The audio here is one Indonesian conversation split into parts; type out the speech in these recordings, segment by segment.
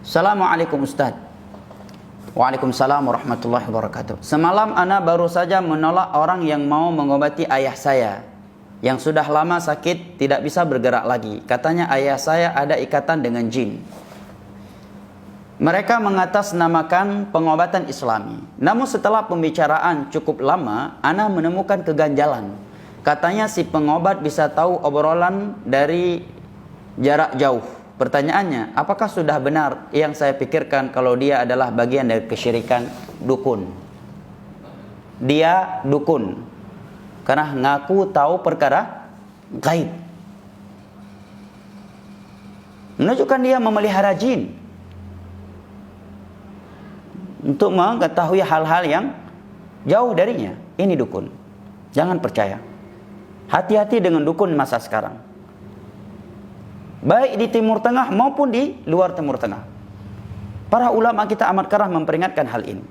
Assalamualaikum Ustaz. Waalaikumsalam warahmatullahi wabarakatuh. Semalam ana baru saja menolak orang yang mau mengobati ayah saya yang sudah lama sakit, tidak bisa bergerak lagi. Katanya ayah saya ada ikatan dengan jin. Mereka mengatasnamakan pengobatan Islami. Namun setelah pembicaraan cukup lama, ana menemukan keganjalan. Katanya si pengobat bisa tahu obrolan dari jarak jauh. Pertanyaannya, apakah sudah benar yang saya pikirkan kalau dia adalah bagian dari kesyirikan dukun? Dia dukun karena ngaku tahu perkara gaib, menunjukkan dia memelihara jin untuk mengetahui hal-hal yang jauh darinya. Ini dukun. Jangan percaya. Hati-hati dengan dukun masa sekarang, baik di Timur Tengah maupun di luar Timur Tengah. Para ulama kita amat kerap memperingatkan hal ini.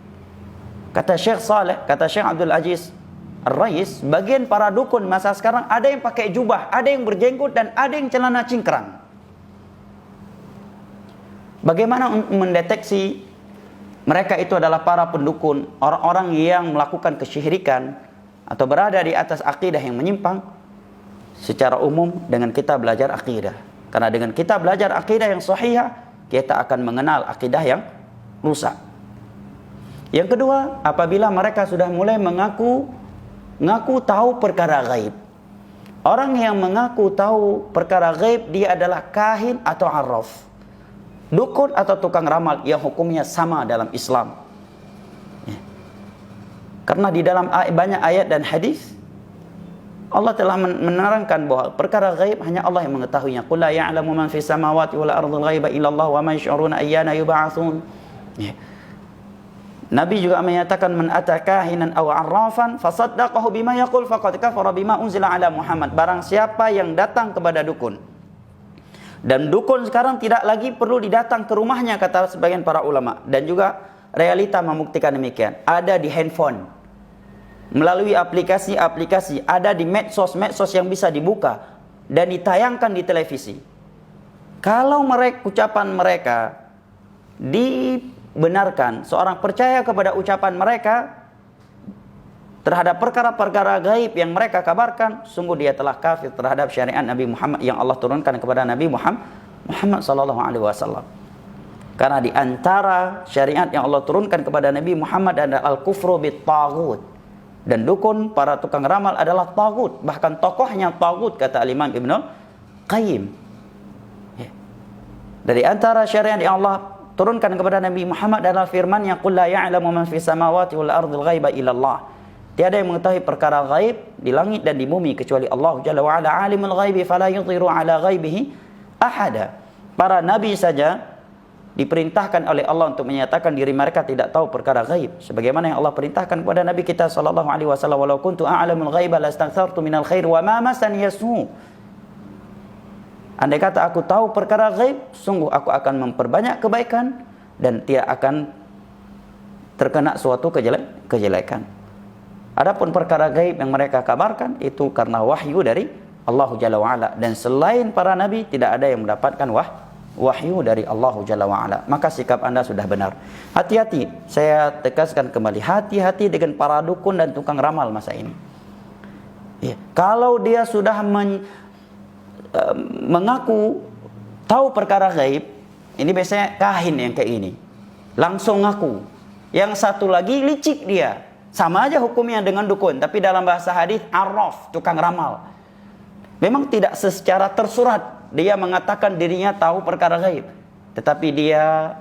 Kata Syekh Saleh, kata Syekh Abdul Aziz Ar-Rais, bagian para dukun masa sekarang ada yang pakai jubah, ada yang berjenggot, dan ada yang celana cingkrang. Bagaimana mendeteksi mereka itu adalah para pendukun, orang-orang yang melakukan kesyirikan atau berada di atas akidah yang menyimpang? Secara umum dengan kita belajar akidah. Karena dengan kita belajar akidah yang sahihah, kita akan mengenal akidah yang rusak. Yang kedua, apabila mereka sudah mulai mengaku tahu perkara gaib. Orang yang mengaku tahu perkara gaib, dia adalah kahin atau arraf, dukun atau tukang ramal yang hukumnya sama dalam Islam. Karena di dalam banyak ayat dan hadis Allah telah menerangkan bahwa perkara gaib hanya Allah yang mengetahuinya. Qul la ya'lamu man fis samawati wal ardhil ghaiba illallah wa ma yash'uruna ayyana yub'atsun. Nabi juga menyatakan, man atakahinan aw arrafan fasaddaqahu bima yaqul faqad kafara bima unzila ala Muhammad. Barang siapa yang datang kepada dukun, dan dukun sekarang tidak lagi perlu didatang ke rumahnya, kata sebagian para ulama, dan juga realita membuktikan demikian. Ada di handphone, melalui aplikasi-aplikasi, ada di medsos yang bisa dibuka dan ditayangkan di televisi. Kalau ucapan mereka dibenarkan, seorang percaya kepada ucapan mereka terhadap perkara-perkara gaib yang mereka kabarkan, sungguh dia telah kafir terhadap syariat Nabi Muhammad yang Allah turunkan kepada Nabi Muhammad sallallahu alaihi wasallam. Karena di antara syariat yang Allah turunkan kepada Nabi Muhammad adalah al-kufru bit-taghut. Dan dukun, para tukang ramal adalah tagut. Bahkan tokohnya tagut, kata Imam Ibnu Qayyim. Dari antara syariat yang Allah turunkan kepada Nabi Muhammad adalah firman-Nya, qul la ya'lamu man fis samawati wal ardhil ghaiba illallah. Tiada yang mengetahui perkara gaib di langit dan di bumi kecuali Allah Jalla wa ala. Alimul ghaibi fala yudhiru ala ghaibihi ahada. Para nabi saja diperintahkan oleh Allah untuk menyatakan diri mereka tidak tahu perkara gaib, sebagaimana yang Allah perintahkan kepada Nabi kita sallallahu alaihi wasallam, walau kuntu a'lamul ghaiba lastakthartu minal khair wa ma masani yasu. Andai kata aku tahu perkara gaib, sungguh aku akan memperbanyak kebaikan dan tidak akan terkena suatu kejelekan. Adapun perkara gaib yang mereka kabarkan itu karena wahyu dari Allah Jalla wa ala, dan selain para nabi tidak ada yang mendapatkan wahyu dari Allah Jalla wa'ala. Maka sikap anda sudah benar. Hati-hati, saya tegaskan kembali, hati-hati dengan para dukun dan tukang ramal masa ini. Kalau dia sudah mengaku tahu perkara gaib, ini biasanya kahin yang kayak ini, langsung ngaku. Yang satu lagi licik dia, sama aja hukumnya dengan dukun, tapi dalam bahasa hadis arraf, tukang ramal. Memang tidak secara tersurat dia mengatakan dirinya tahu perkara gaib, tetapi dia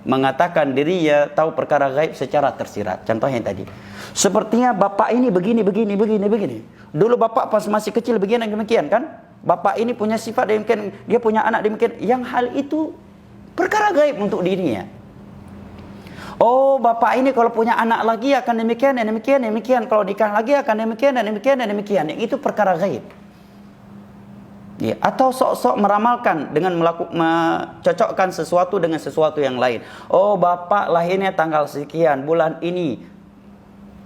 mengatakan dirinya tahu perkara gaib secara tersirat. Contohnya tadi, sepertinya bapak ini begini. Dulu bapak pas masih kecil begini demikian kan? Bapak ini punya sifat demikian, dia punya anak demikian. Yang hal itu perkara gaib untuk dirinya. Oh, bapak ini kalau punya anak lagi akan demikian. Kalau nikah lagi akan demikian. Yang itu perkara gaib. Atau sok-sok meramalkan dengan mencocokkan sesuatu dengan sesuatu yang lain. Oh, bapak lahirnya tanggal sekian, bulan ini,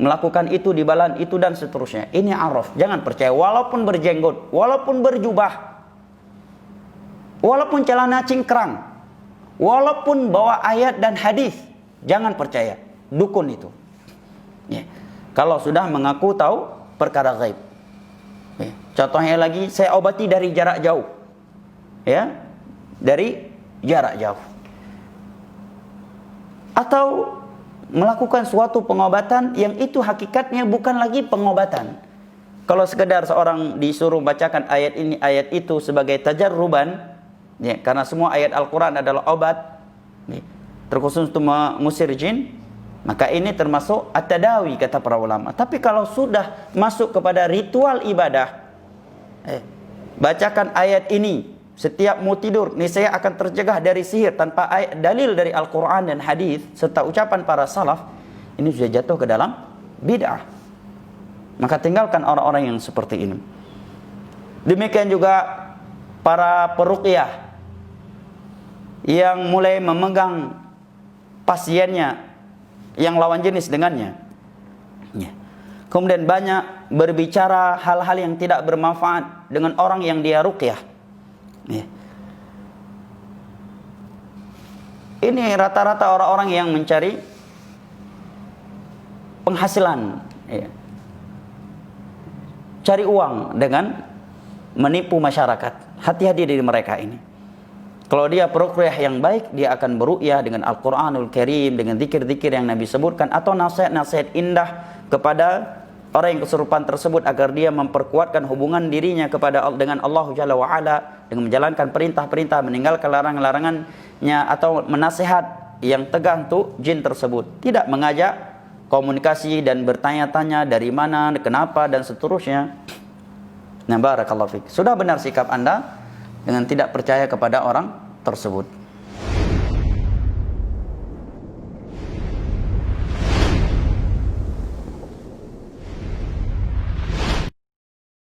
melakukan itu di bulan itu, dan seterusnya. Ini arraf. Jangan percaya, walaupun berjenggot, walaupun berjubah, walaupun celana cingkrang, Walaupun bawa ayat dan hadis, jangan percaya dukun itu. Ya. Kalau sudah mengaku tahu perkara gaib. Ya. Contohnya lagi, saya obati dari jarak jauh. Ya, dari jarak jauh. Atau melakukan suatu pengobatan yang itu hakikatnya bukan lagi pengobatan. Kalau sekedar seorang disuruh bacakan ayat ini, ayat itu sebagai tajarruban, ya, karena semua ayat Al-Quran adalah obat, ya, terkhusus untuk mengusir jin, maka ini termasuk at-tadawi kata para ulama. Tapi kalau sudah masuk kepada ritual ibadah, bacakan ayat ini setiap mau tidur, niscaya akan tercegah dari sihir tanpa dalil dari Al-Quran dan hadis serta ucapan para salaf, ini sudah jatuh ke dalam bid'ah. Maka tinggalkan orang-orang yang seperti ini. Demikian juga para peruqyah yang mulai memegang pasiennya yang lawan jenis dengannya, ya. Kemudian banyak berbicara hal-hal yang tidak bermanfaat dengan orang yang dia ruqyah. Ya. Ini rata-rata orang-orang yang mencari penghasilan, ya, cari uang dengan menipu masyarakat. Hati-hati dari mereka ini. Kalau dia peruqyah yang baik, dia akan beruqyah dengan Al-Quranul Karim, dengan zikir-zikir yang Nabi sebutkan, atau nasihat-nasihat indah kepada orang yang kesurupan tersebut agar dia memperkuatkan hubungan dirinya dengan Allah Jalla wa'ala, dengan menjalankan perintah-perintah, meninggalkan larangan-larangannya, atau menasihat yang tegas untuk jin tersebut. Tidak mengajak komunikasi dan bertanya-tanya dari mana, kenapa, dan seterusnya. Nah, barakallahu fiik. Sudah benar sikap Anda dengan tidak percaya kepada orang tersebut.